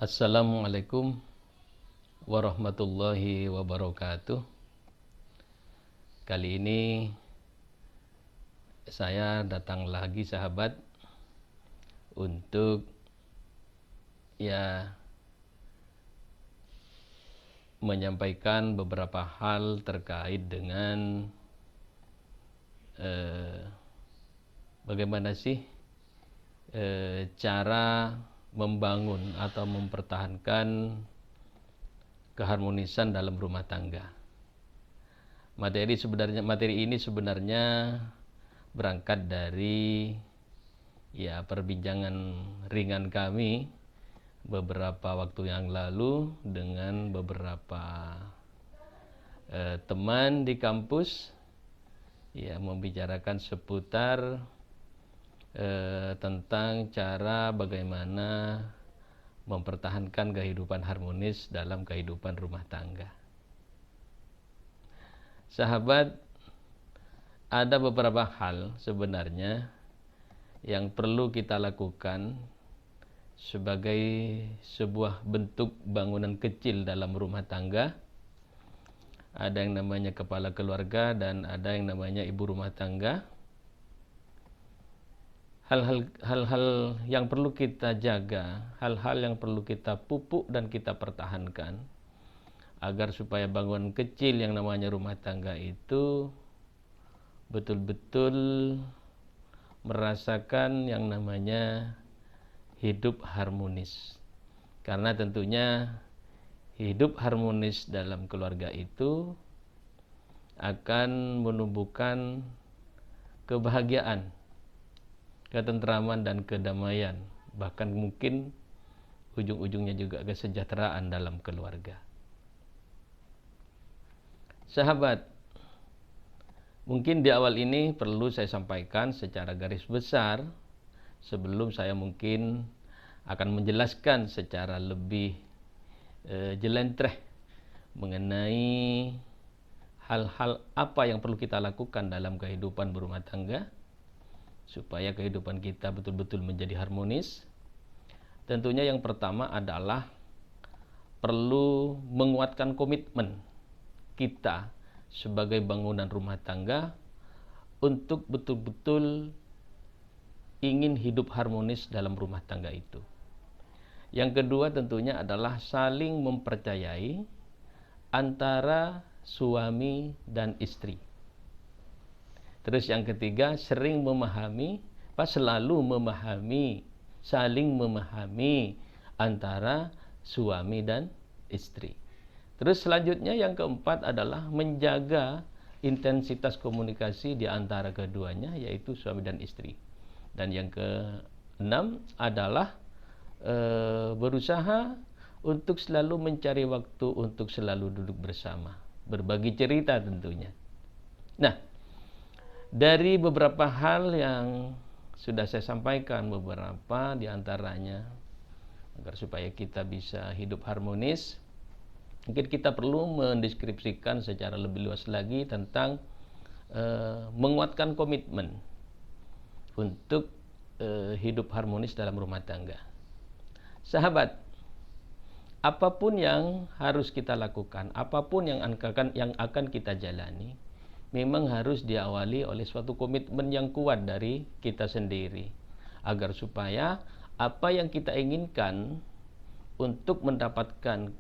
Assalamualaikum warahmatullahi wabarakatuh. Kali ini saya datang lagi sahabat untuk menyampaikan beberapa hal terkait dengan bagaimana sih cara membangun atau mempertahankan keharmonisan dalam rumah tangga. Materi ini sebenarnya berangkat dari perbincangan ringan kami beberapa waktu yang lalu dengan beberapa teman di kampus, membicarakan seputar tentang cara bagaimana mempertahankan kehidupan harmonis dalam kehidupan rumah tangga. Sahabat, ada beberapa hal sebenarnya yang perlu kita lakukan sebagai sebuah bentuk bangunan kecil dalam rumah tangga. Ada yang namanya kepala keluarga dan ada yang namanya ibu rumah tangga. Hal-hal yang perlu kita jaga, hal-hal yang perlu kita pupuk dan kita pertahankan agar supaya bangunan kecil yang namanya rumah tangga itu betul-betul merasakan yang namanya hidup harmonis. Karena tentunya hidup harmonis dalam keluarga itu akan menumbuhkan kebahagiaan, ketentraman dan kedamaian, bahkan mungkin ujung-ujungnya juga kesejahteraan dalam keluarga. Sahabat, mungkin di awal ini perlu saya sampaikan secara garis besar sebelum saya mungkin akan menjelaskan secara lebih jelentreh mengenai hal-hal apa yang perlu kita lakukan dalam kehidupan berumah tangga supaya kehidupan kita betul-betul menjadi harmonis. Tentunya yang pertama adalah perlu menguatkan komitmen kita sebagai bangunan rumah tangga untuk betul-betul ingin hidup harmonis dalam rumah tangga itu. Yang kedua tentunya adalah saling mempercayai antara suami dan istri. Terus yang ketiga, selalu memahami, saling memahami antara suami dan istri. Terus selanjutnya yang keempat adalah menjaga intensitas komunikasi di antara keduanya, yaitu suami dan istri. Dan yang keenam adalah berusaha untuk selalu mencari waktu untuk selalu duduk bersama, berbagi cerita tentunya. Nah, dari beberapa hal yang sudah saya sampaikan, beberapa di antaranya agar supaya kita bisa hidup harmonis, mungkin kita perlu mendeskripsikan secara lebih luas lagi tentang menguatkan komitmen untuk hidup harmonis dalam rumah tangga. Sahabat, apapun yang harus kita lakukan, apapun yang akan kita jalani, memang harus diawali oleh suatu komitmen yang kuat dari kita sendiri, agar supaya apa yang kita inginkan untuk mendapatkan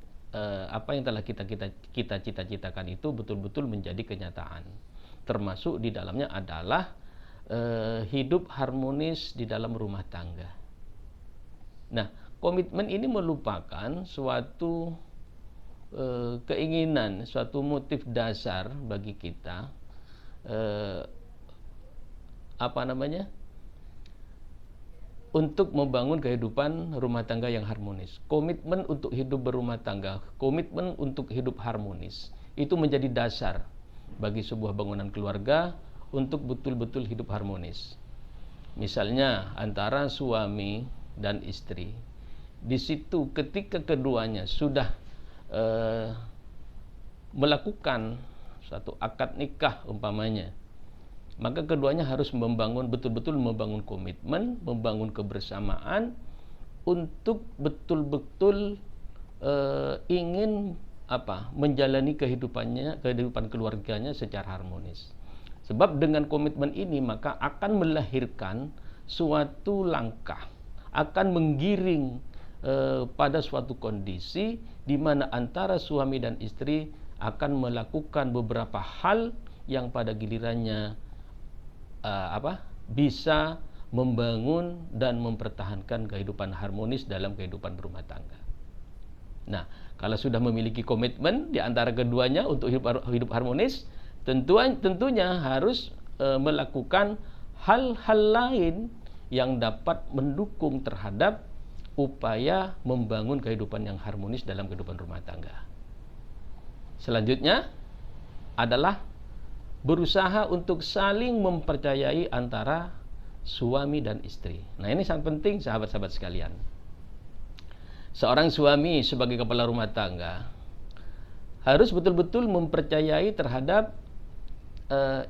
apa yang telah kita cita-citakan itu betul-betul menjadi kenyataan. Termasuk di dalamnya adalah hidup harmonis di dalam rumah tangga. Nah, komitmen ini merupakan suatu keinginan, suatu motif dasar bagi kita untuk membangun kehidupan rumah tangga yang harmonis. Komitmen untuk hidup berumah tangga, komitmen untuk hidup harmonis, itu menjadi dasar bagi sebuah bangunan keluarga untuk betul-betul hidup harmonis. Misalnya antara suami dan istri, di situ ketika keduanya sudah melakukan suatu akad nikah umpamanya, maka keduanya harus betul-betul membangun komitmen, membangun kebersamaan untuk betul-betul ingin menjalani kehidupan keluarganya secara harmonis. Sebab dengan komitmen ini maka akan melahirkan suatu langkah, akan menggiring pada suatu kondisi di mana antara suami dan istri akan melakukan beberapa hal yang pada gilirannya bisa membangun dan mempertahankan kehidupan harmonis dalam kehidupan berumah tangga. Nah, kalau sudah memiliki komitmen di antara keduanya untuk hidup harmonis, tentunya harus melakukan hal-hal lain yang dapat mendukung terhadap upaya membangun kehidupan yang harmonis dalam kehidupan rumah tangga. Selanjutnya adalah berusaha untuk saling mempercayai antara suami dan istri. Nah, ini sangat penting sahabat-sahabat sekalian. Seorang suami sebagai kepala rumah tangga harus betul-betul mempercayai terhadap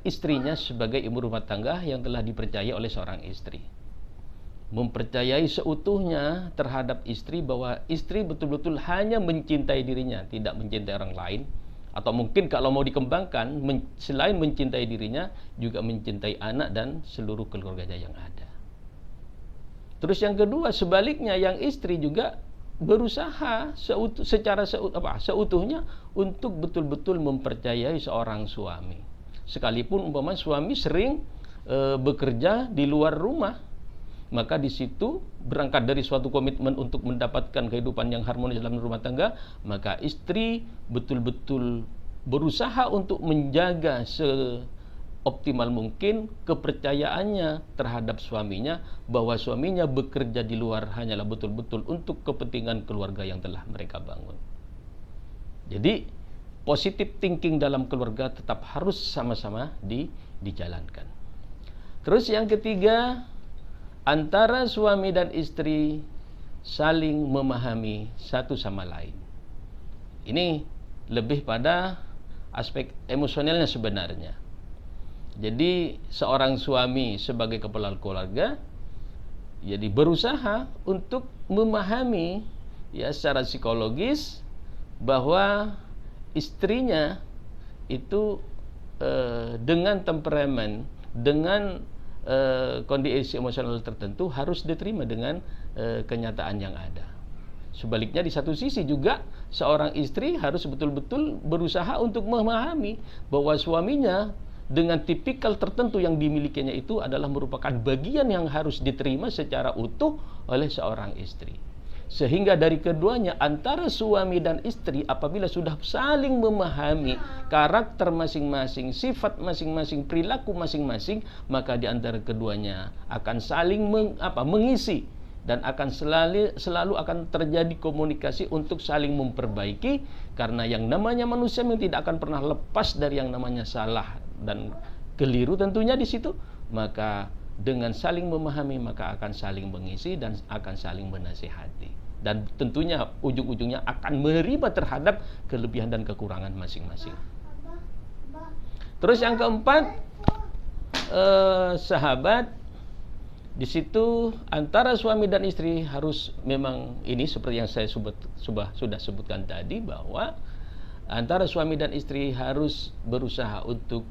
istrinya sebagai ibu rumah tangga yang telah dipercaya oleh seorang istri. Mempercayai seutuhnya terhadap istri bahwa istri betul-betul hanya mencintai dirinya, tidak mencintai orang lain. Atau mungkin kalau mau dikembangkan, selain mencintai dirinya, juga mencintai anak dan seluruh keluarganya yang ada. Terus yang kedua, sebaliknya yang istri juga berusaha seutuhnya untuk betul-betul mempercayai seorang suami. Sekalipun umpama suami sering bekerja di luar rumah, maka di situ berangkat dari suatu komitmen untuk mendapatkan kehidupan yang harmonis dalam rumah tangga, maka istri betul-betul berusaha untuk menjaga seoptimal mungkin kepercayaannya terhadap suaminya, bahwa suaminya bekerja di luar hanyalah betul-betul untuk kepentingan keluarga yang telah mereka bangun. Jadi positive thinking dalam keluarga tetap harus sama-sama dijalankan. Terus yang ketiga, antara suami dan istri saling memahami satu sama lain. Ini lebih pada aspek emosionalnya sebenarnya. Jadi seorang suami sebagai kepala keluarga jadi berusaha untuk memahami secara psikologis bahwa istrinya itu dengan temperamen, dengan kondisi emosional tertentu harus diterima dengan kenyataan yang ada. Sebaliknya di satu sisi juga seorang istri harus betul-betul berusaha untuk memahami bahwa suaminya dengan tipikal tertentu yang dimilikinya itu adalah merupakan bagian yang harus diterima secara utuh oleh seorang istri. Sehingga dari keduanya, antara suami dan istri apabila sudah saling memahami karakter masing-masing, sifat masing-masing, perilaku masing-masing, maka di antara keduanya akan saling mengisi dan akan selalu akan terjadi komunikasi untuk saling memperbaiki, karena yang namanya manusia yang tidak akan pernah lepas dari yang namanya salah dan keliru tentunya di situ. Maka dengan saling memahami maka akan saling mengisi dan akan saling menasihati. Dan tentunya ujung-ujungnya akan menerima terhadap kelebihan dan kekurangan masing-masing. Terus yang keempat, sahabat, di situ antara suami dan istri harus memang ini seperti yang saya sudah sebutkan tadi, bahwa antara suami dan istri harus berusaha untuk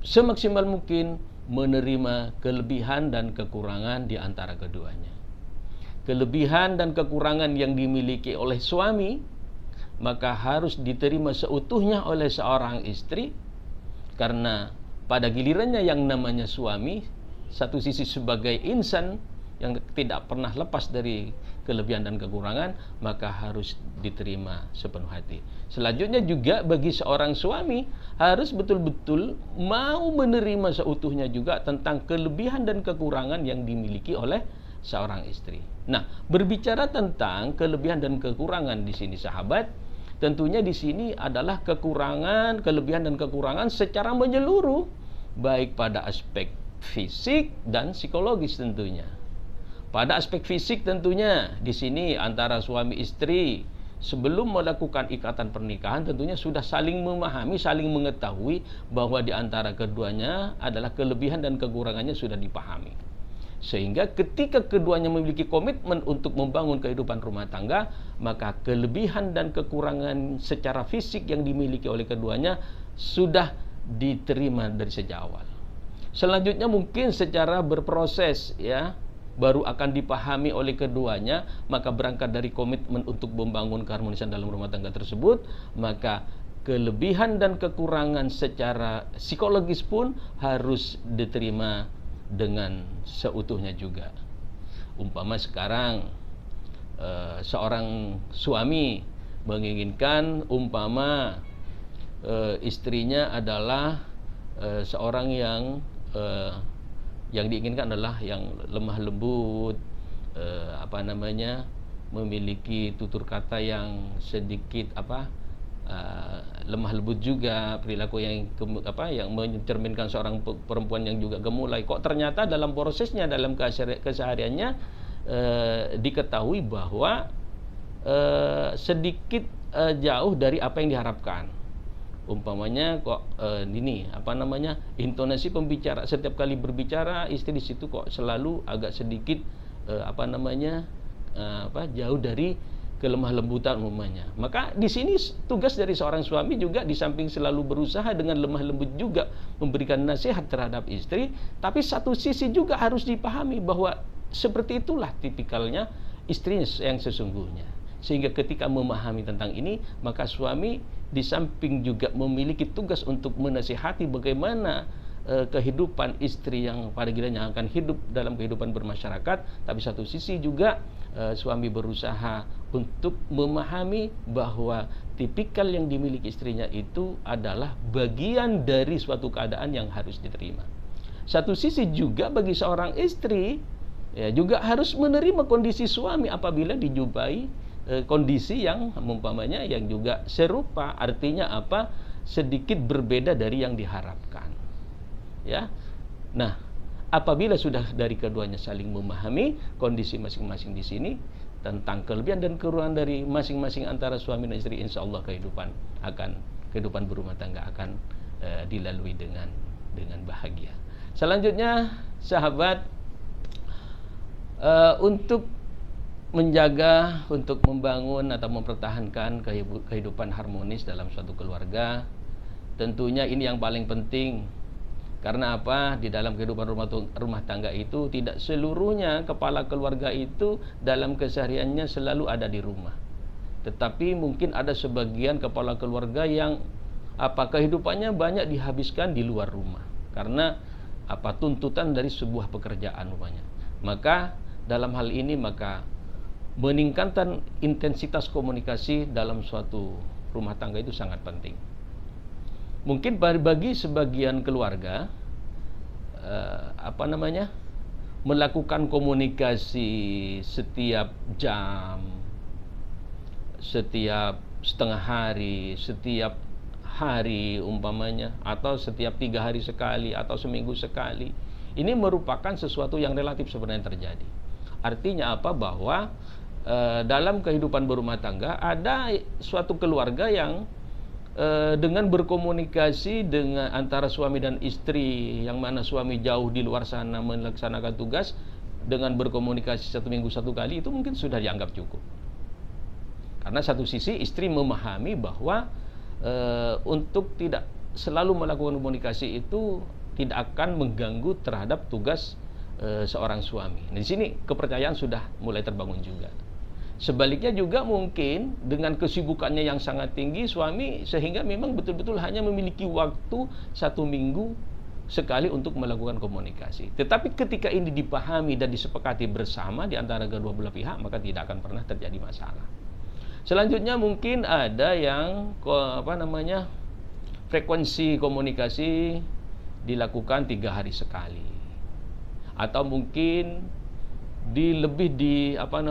semaksimal mungkin menerima kelebihan dan kekurangan di antara keduanya. Kelebihan dan kekurangan yang dimiliki oleh suami maka harus diterima seutuhnya oleh seorang istri, karena pada gilirannya yang namanya suami satu sisi sebagai insan yang tidak pernah lepas dari kelebihan dan kekurangan, maka harus diterima sepenuh hati. Selanjutnya juga bagi seorang suami harus betul-betul mau menerima seutuhnya juga tentang kelebihan dan kekurangan yang dimiliki oleh seorang istri. Nah, berbicara tentang kelebihan dan kekurangan di sini sahabat, tentunya di sini adalah kekurangan, kelebihan dan kekurangan secara menyeluruh, baik pada aspek fisik dan psikologis tentunya. Pada aspek fisik tentunya di sini antara suami istri sebelum melakukan ikatan pernikahan tentunya sudah saling memahami, saling mengetahui bahwa di antara keduanya adalah kelebihan dan kekurangannya sudah dipahami. Sehingga ketika keduanya memiliki komitmen untuk membangun kehidupan rumah tangga, maka kelebihan dan kekurangan secara fisik yang dimiliki oleh keduanya sudah diterima dari sejak awal. Selanjutnya mungkin secara berproses ya, baru akan dipahami oleh keduanya, maka berangkat dari komitmen untuk membangun keharmonisan dalam rumah tangga tersebut, maka kelebihan dan kekurangan secara psikologis pun harus diterima dengan seutuhnya juga. Umpama sekarang seorang suami menginginkan istrinya adalah seorang yang diinginkan adalah yang lemah lembut, memiliki tutur kata yang sedikit lemah lembut juga, perilaku yang mencerminkan seorang perempuan yang juga gemulai. Kok ternyata dalam prosesnya, dalam kesehariannya diketahui bahwa sedikit jauh dari apa yang diharapkan. Umpamanya kok intonasi pembicara setiap kali berbicara istri di situ kok selalu agak sedikit jauh dari kelemah lembutan umpamanya. Maka di sini tugas dari seorang suami juga, di samping selalu berusaha dengan lemah lembut juga memberikan nasihat terhadap istri, tapi satu sisi juga harus dipahami bahwa seperti itulah tipikalnya istrinya yang sesungguhnya. Sehingga ketika memahami tentang ini, maka suami di samping juga memiliki tugas untuk menasihati bagaimana kehidupan istri yang pada gilirannya akan hidup dalam kehidupan bermasyarakat, tapi satu sisi juga suami berusaha untuk memahami bahwa tipikal yang dimiliki istrinya itu adalah bagian dari suatu keadaan yang harus diterima. Satu sisi juga bagi seorang istri ya juga harus menerima kondisi suami apabila dijumpai kondisi yang umpamanya yang juga serupa, artinya sedikit berbeda dari yang diharapkan. Ya. Nah, apabila sudah dari keduanya saling memahami kondisi masing-masing di sini tentang kelebihan dan kekurangan dari masing-masing antara suami dan istri, insya Allah kehidupan berumah tangga akan dilalui dengan bahagia. Selanjutnya, sahabat, untuk menjaga, untuk membangun atau mempertahankan kehidupan harmonis dalam suatu keluarga, tentunya ini yang paling penting. Karena apa? Di dalam kehidupan rumah tangga itu tidak seluruhnya kepala keluarga itu dalam kesehariannya selalu ada di rumah. Tetapi mungkin ada sebagian kepala keluarga yang kehidupannya banyak dihabiskan di luar rumah karena tuntutan dari sebuah pekerjaan umpamanya. Maka dalam hal ini meningkatkan intensitas komunikasi dalam suatu rumah tangga itu sangat penting. Mungkin bagi sebagian keluarga melakukan komunikasi setiap jam, setiap setengah hari, setiap hari umpamanya, atau setiap 3 hari sekali atau seminggu sekali, ini merupakan sesuatu yang relatif sebenarnya terjadi. Artinya bahwa dalam kehidupan berumah tangga ada suatu keluarga yang dengan berkomunikasi dengan antara suami dan istri, yang mana suami jauh di luar sana melaksanakan tugas, dengan berkomunikasi 1 minggu 1 kali itu mungkin sudah dianggap cukup. Karena satu sisi istri memahami bahwa untuk tidak selalu melakukan komunikasi itu tidak akan mengganggu terhadap tugas seorang suami. Di sini kepercayaan sudah mulai terbangun juga. Sebaliknya juga mungkin dengan kesibukannya yang sangat tinggi suami, sehingga memang betul-betul hanya memiliki waktu 1 minggu sekali untuk melakukan komunikasi. Tetapi ketika ini dipahami dan disepakati bersama di antara kedua belah pihak, maka tidak akan pernah terjadi masalah. Selanjutnya mungkin ada yang frekuensi komunikasi dilakukan 3 hari sekali, atau mungkin dikuatkan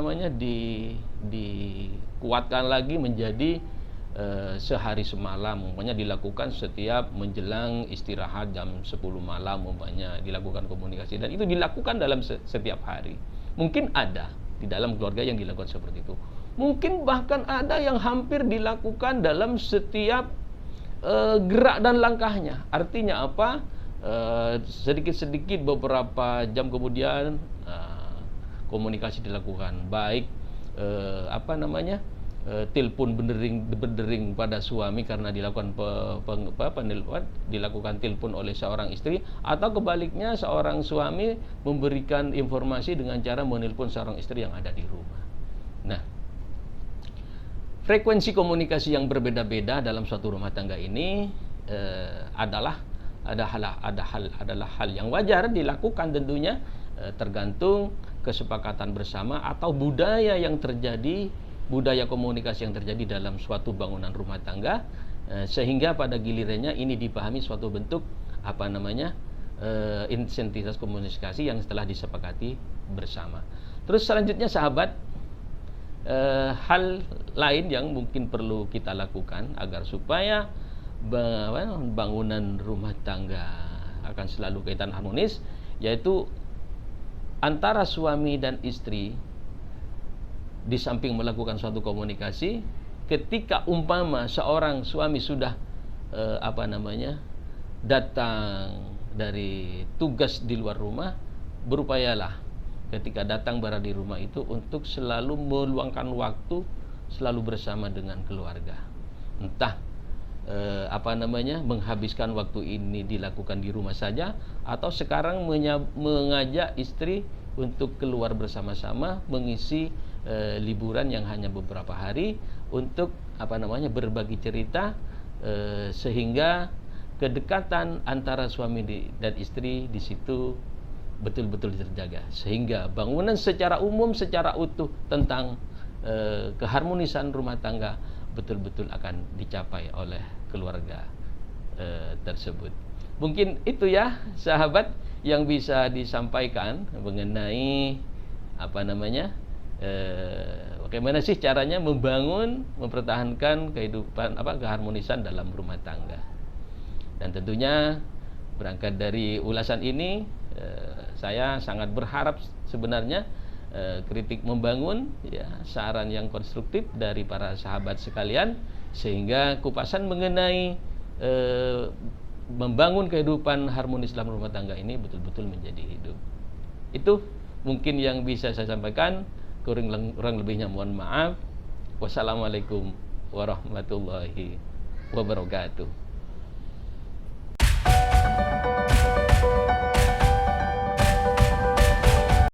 lagi menjadi sehari semalam, umpamanya dilakukan setiap menjelang istirahat jam 10 malam umpamanya dilakukan komunikasi, dan itu dilakukan dalam setiap hari. Mungkin ada di dalam keluarga yang dilakukan seperti itu. Mungkin bahkan ada yang hampir dilakukan dalam setiap gerak dan langkahnya. Artinya sedikit-sedikit beberapa jam kemudian komunikasi dilakukan, baik telepon berdering pada suami karena dilakukan dilakukan telepon oleh seorang istri, atau kebaliknya seorang suami memberikan informasi dengan cara menelpon seorang istri yang ada di rumah. Nah, frekuensi komunikasi yang berbeda-beda dalam suatu rumah tangga ini adalah hal yang wajar dilakukan tentunya, tergantung kesepakatan bersama atau budaya yang terjadi, budaya komunikasi yang terjadi dalam suatu bangunan rumah tangga, sehingga pada gilirannya ini dipahami suatu bentuk intensitas komunikasi yang telah disepakati bersama. Terus selanjutnya sahabat, hal lain yang mungkin perlu kita lakukan agar supaya bangunan rumah tangga akan selalu kaitan harmonis, yaitu antara suami dan istri, di samping melakukan suatu komunikasi, ketika umpama seorang suami sudah datang dari tugas di luar rumah, berupayalah ketika datang berada di rumah itu untuk selalu meluangkan waktu selalu bersama dengan keluarga. Entah menghabiskan waktu ini dilakukan di rumah saja, atau sekarang mengajak istri untuk keluar bersama-sama mengisi liburan yang hanya beberapa hari untuk berbagi cerita, sehingga kedekatan antara suami dan istri di situ betul-betul terjaga, sehingga bangunan secara umum, secara utuh tentang keharmonisan rumah tangga betul-betul akan dicapai oleh keluarga tersebut. Mungkin itu ya sahabat yang bisa disampaikan mengenai bagaimana sih caranya mempertahankan kehidupan keharmonisan dalam rumah tangga. Dan tentunya berangkat dari ulasan ini, saya sangat berharap sebenarnya kritik membangun, ya, saran yang konstruktif dari para sahabat sekalian, sehingga kupasan mengenai membangun kehidupan harmonis dalam rumah tangga ini betul-betul menjadi hidup. Itu mungkin yang bisa saya sampaikan. Kurang lebihnya mohon maaf. Wassalamualaikum warahmatullahi wabarakatuh.